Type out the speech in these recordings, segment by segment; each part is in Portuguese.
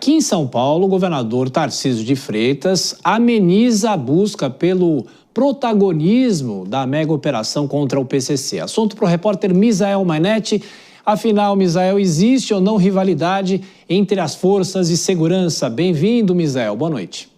Aqui em São Paulo, o governador Tarcísio de Freitas ameniza a busca pelo protagonismo da mega operação contra o PCC. Assunto para o repórter Misael Mainetti. Afinal, Misael, existe ou não rivalidade entre as forças de segurança? Bem-vindo, Misael. Boa noite.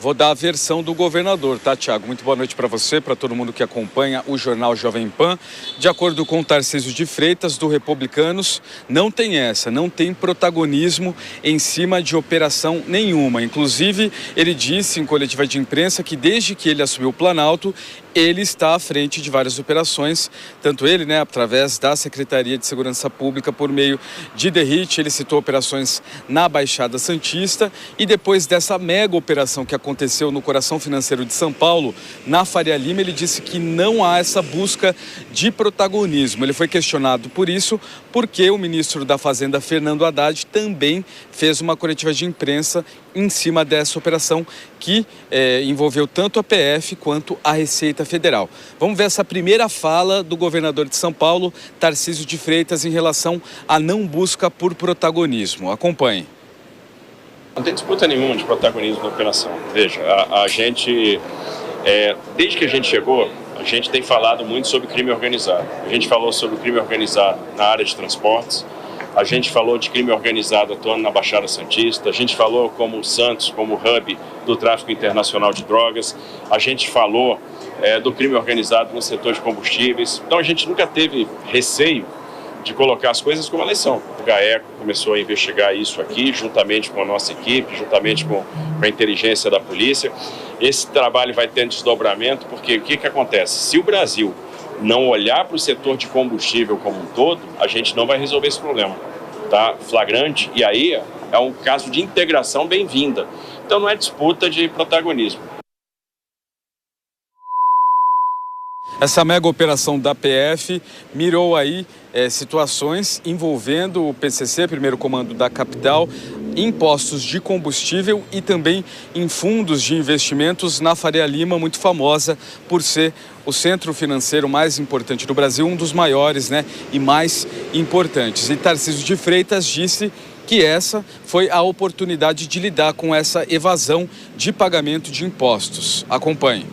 Vou dar a versão do governador, tá, Tiago? Muito boa noite para você, para todo mundo que acompanha o jornal Jovem Pan. De acordo com o Tarcísio de Freitas, do Republicanos, não tem protagonismo em cima de operação nenhuma. Inclusive, ele disse em coletiva de imprensa que desde que ele assumiu o Planalto, ele está à frente de várias operações, tanto ele, através da Secretaria de Segurança Pública, por meio de DERIT, ele citou operações na Baixada Santista e depois dessa mega operação que aconteceu no coração financeiro de São Paulo, na Faria Lima, ele disse que não há essa busca de protagonismo. Ele foi questionado por isso, porque o ministro da Fazenda, Fernando Haddad, também fez uma coletiva de imprensa em cima dessa operação que envolveu tanto a PF quanto a Receita Federal. Vamos ver essa primeira fala do governador de São Paulo, Tarcísio de Freitas, em relação à não busca por protagonismo. Acompanhe. Não tem disputa nenhuma de protagonismo na operação. Veja, a gente, desde que a gente chegou, a gente tem falado muito sobre crime organizado. A gente falou sobre crime organizado na área de transportes, a gente falou de crime organizado atuando na Baixada Santista, a gente falou como Santos, como hub do tráfico internacional de drogas, a gente falou do crime organizado no setor de combustíveis. Então a gente nunca teve receio de colocar as coisas como elas são. O GAECO começou a investigar isso aqui, juntamente com a nossa equipe, juntamente com a inteligência da polícia. Esse trabalho vai ter desdobramento, porque o que acontece? Se o Brasil não olhar para o setor de combustível como um todo, a gente não vai resolver esse problema. Tá flagrante, e aí é um caso de integração bem-vinda. Então não é disputa de protagonismo. Essa mega operação da PF mirou aí situações envolvendo o PCC, primeiro comando da capital, em postos de combustível e também em fundos de investimentos na Faria Lima, muito famosa por ser o centro financeiro mais importante do Brasil, um dos maiores, e mais importantes. E Tarcísio de Freitas disse que essa foi a oportunidade de lidar com essa evasão de pagamento de impostos. Acompanhe.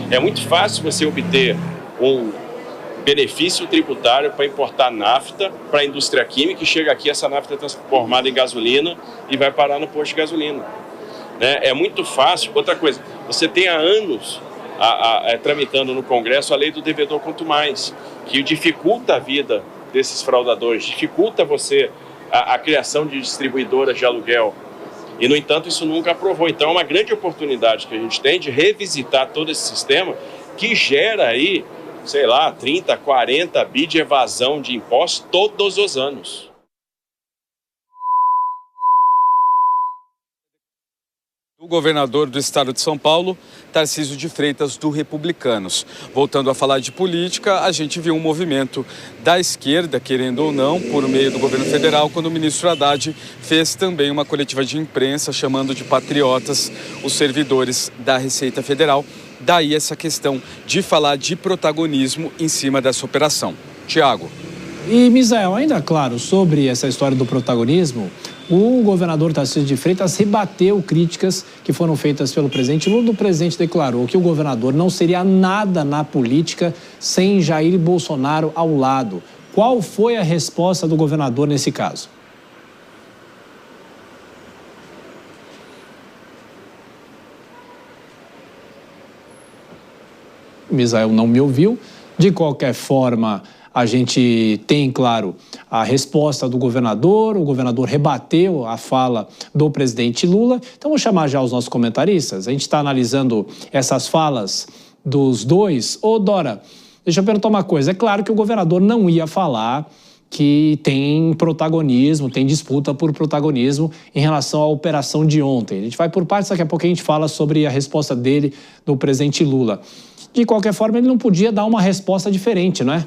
É muito fácil você obter um benefício tributário para importar nafta para a indústria química e chega aqui, essa nafta é transformada em gasolina e vai parar no posto de gasolina. É muito fácil. Outra coisa, você tem há anos tramitando no Congresso a lei do devedor quanto mais, que dificulta a vida desses fraudadores, dificulta a criação de distribuidoras de aluguel. E, no entanto, isso nunca aprovou. Então, é uma grande oportunidade que a gente tem de revisitar todo esse sistema que gera aí, 30, 40 bi de evasão de impostos todos os anos. O governador do estado de São Paulo, Tarcísio de Freitas, do Republicanos. Voltando a falar de política, a gente viu um movimento da esquerda, querendo ou não, por meio do governo federal, quando o ministro Haddad fez também uma coletiva de imprensa chamando de patriotas os servidores da Receita Federal. Daí essa questão de falar de protagonismo em cima dessa operação. Tiago. E, Misael, ainda claro, sobre essa história do protagonismo, o governador Tarcísio de Freitas rebateu críticas que foram feitas pelo presidente Lula. O presidente declarou que o governador não seria nada na política sem Jair Bolsonaro ao lado. Qual foi a resposta do governador nesse caso? Misael não me ouviu. De qualquer forma, a gente tem, claro, a resposta do governador. O governador rebateu a fala do presidente Lula. Então, vou chamar já os nossos comentaristas. A gente está analisando essas falas dos dois. Ô, Dora, deixa eu perguntar uma coisa. É claro que o governador não ia falar que tem protagonismo, tem disputa por protagonismo em relação à operação de ontem. A gente vai por partes, daqui a pouco a gente fala sobre a resposta dele, do presidente Lula. De qualquer forma, ele não podia dar uma resposta diferente, não é?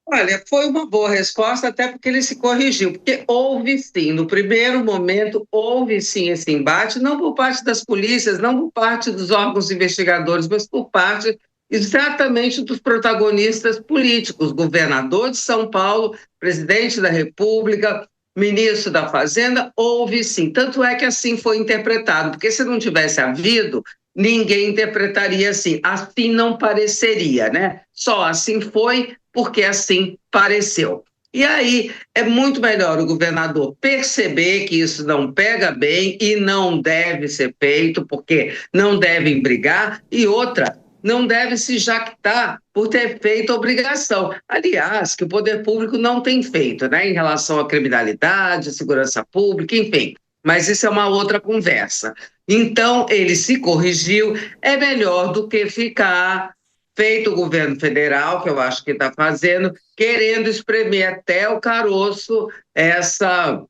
Olha, foi uma boa resposta, até porque ele se corrigiu, porque houve sim, no primeiro momento, houve sim esse embate, não por parte das polícias, não por parte dos órgãos investigadores, mas por parte exatamente dos protagonistas políticos, governador de São Paulo, presidente da República, ministro da Fazenda, houve sim. Tanto é que assim foi interpretado, porque se não tivesse havido, ninguém interpretaria assim. Assim não pareceria, né? Só assim foi porque assim pareceu. E aí é muito melhor o governador perceber que isso não pega bem e não deve ser feito, porque não devem brigar, e outra, não deve se jactar por ter feito obrigação. Aliás, que o poder público não tem feito, né, em relação à criminalidade, à segurança pública, enfim. Mas isso é uma outra conversa. Então, ele se corrigiu, é melhor do que ficar feito o governo federal, que eu acho que está fazendo, querendo espremer até o caroço essa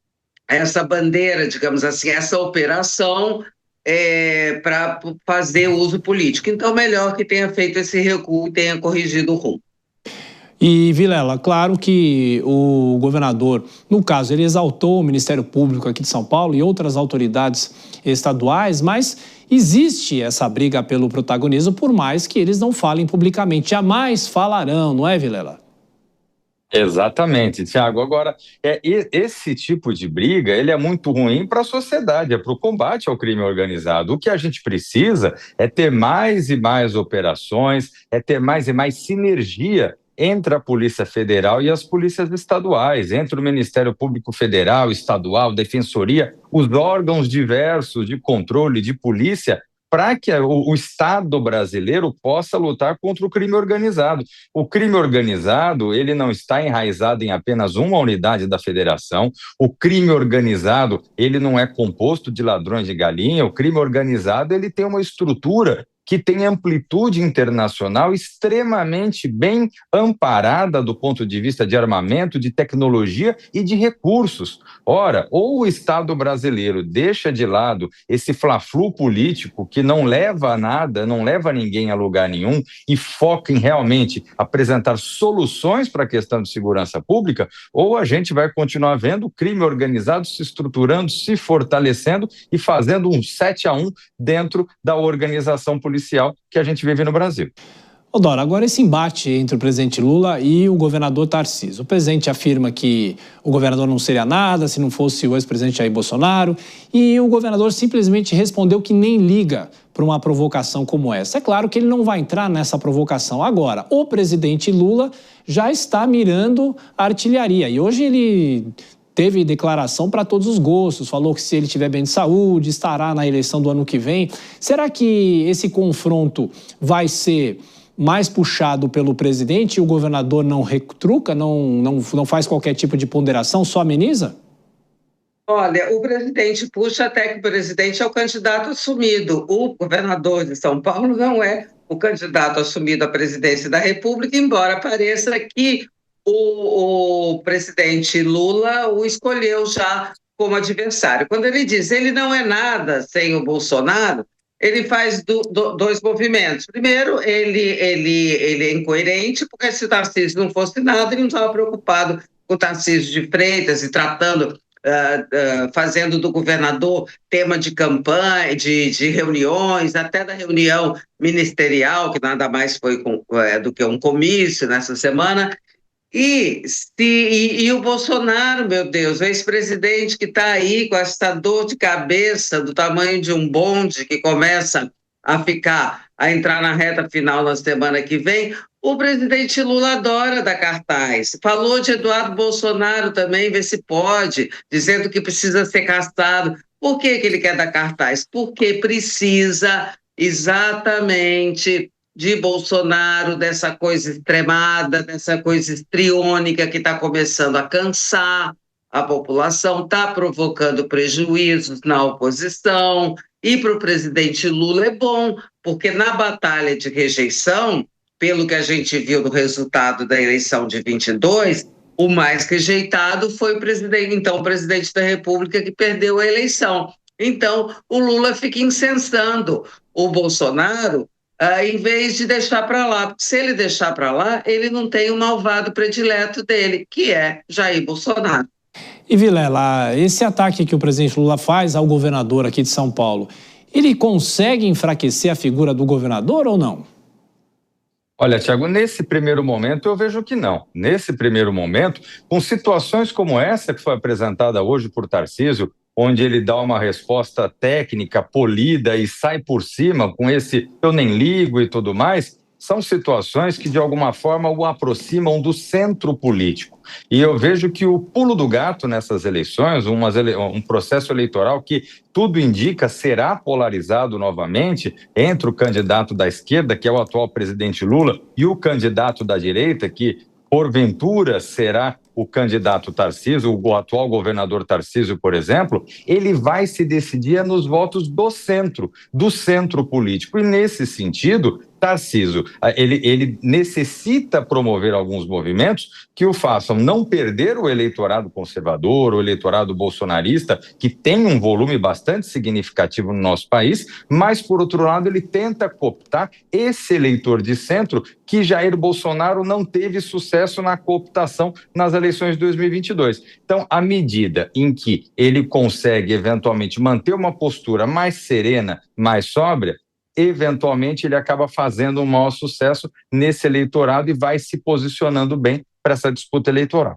bandeira, digamos assim, essa operação para fazer uso político. Então, melhor que tenha feito esse recuo e tenha corrigido o rumo. E, Vilela, claro que o governador, no caso, ele exaltou o Ministério Público aqui de São Paulo e outras autoridades estaduais, mas existe essa briga pelo protagonismo, por mais que eles não falem publicamente. Jamais falarão, não é, Vilela? Exatamente, Tiago. Agora, esse tipo de briga, ele é muito ruim para a sociedade, é para o combate ao crime organizado. O que a gente precisa é ter mais e mais operações, é ter mais e mais sinergia entre a Polícia Federal e as polícias estaduais, entre o Ministério Público Federal, Estadual, Defensoria, os órgãos diversos de controle de polícia, para que o Estado brasileiro possa lutar contra o crime organizado. O crime organizado, ele não está enraizado em apenas uma unidade da federação. O crime organizado, ele não é composto de ladrões de galinha. O crime organizado, ele tem uma estrutura que tem amplitude internacional extremamente bem amparada do ponto de vista de armamento, de tecnologia e de recursos. Ora, ou o Estado brasileiro deixa de lado esse fla-flu político que não leva a nada, não leva ninguém a lugar nenhum e foca em realmente apresentar soluções para a questão de segurança pública, ou a gente vai continuar vendo o crime organizado se estruturando, se fortalecendo e fazendo um 7-1 dentro da organização policial que a gente vive no Brasil. Dora, agora esse embate entre o presidente Lula e o governador Tarcísio. O presidente afirma que o governador não seria nada se não fosse o ex-presidente Jair Bolsonaro, e o governador simplesmente respondeu que nem liga para uma provocação como essa. É claro que ele não vai entrar nessa provocação agora. O presidente Lula já está mirando a artilharia, e hoje ele teve declaração para todos os gostos, falou que se ele estiver bem de saúde, estará na eleição do ano que vem. Será que esse confronto vai ser mais puxado pelo presidente e o governador não retruca, não faz qualquer tipo de ponderação, só ameniza? Olha, o presidente puxa até que o presidente é o candidato assumido. O governador de São Paulo não é o candidato assumido à presidência da República, embora pareça que o presidente Lula o escolheu já como adversário. Quando ele diz ele não é nada sem o Bolsonaro, ele faz dois movimentos. Primeiro, ele é incoerente, porque se o Tarcísio não fosse nada, ele não estava preocupado com o Tarcísio de Freitas e tratando, fazendo do governador tema de campanha, de reuniões, até da reunião ministerial, que nada mais foi do que um comício nessa semana. E o Bolsonaro, meu Deus, o ex-presidente que está aí com essa dor de cabeça do tamanho de um bonde que começa a entrar na reta final na semana que vem, o presidente Lula adora dar cartaz. Falou de Eduardo Bolsonaro também, vê se pode, dizendo que precisa ser caçado. Por que ele quer dar cartaz? Porque precisa exatamente de Bolsonaro, dessa coisa extremada, dessa coisa histriônica que está começando a cansar a população, está provocando prejuízos na oposição, e para o presidente Lula é bom, porque na batalha de rejeição, pelo que a gente viu do resultado da eleição de 22, o mais rejeitado foi o presidente da República, que perdeu a eleição. Então, o Lula fica incensando o Bolsonaro, em vez de deixar para lá, porque se ele deixar para lá, ele não tem o malvado predileto dele, que é Jair Bolsonaro. E Vilela, esse ataque que o presidente Lula faz ao governador aqui de São Paulo, ele consegue enfraquecer a figura do governador ou não? Olha, Tiago, nesse primeiro momento eu vejo que não. Nesse primeiro momento, com situações como essa que foi apresentada hoje por Tarcísio, onde ele dá uma resposta técnica, polida e sai por cima com esse eu nem ligo e tudo mais, são situações que de alguma forma o aproximam do centro político. E eu vejo que o pulo do gato nessas eleições, um processo eleitoral que tudo indica será polarizado novamente entre o candidato da esquerda, que é o atual presidente Lula, e o candidato da direita, que porventura será o candidato Tarcísio, o atual governador Tarcísio, por exemplo, ele vai se decidir nos votos do centro político. E nesse sentido, Tarcísio, ele necessita promover alguns movimentos que o façam não perder o eleitorado conservador, o eleitorado bolsonarista, que tem um volume bastante significativo no nosso país, mas, por outro lado, ele tenta cooptar esse eleitor de centro que Jair Bolsonaro não teve sucesso na cooptação nas eleições de 2022. Então, à medida em que ele consegue, eventualmente, manter uma postura mais serena, mais sóbria, eventualmente ele acaba fazendo um maior sucesso nesse eleitorado e vai se posicionando bem para essa disputa eleitoral.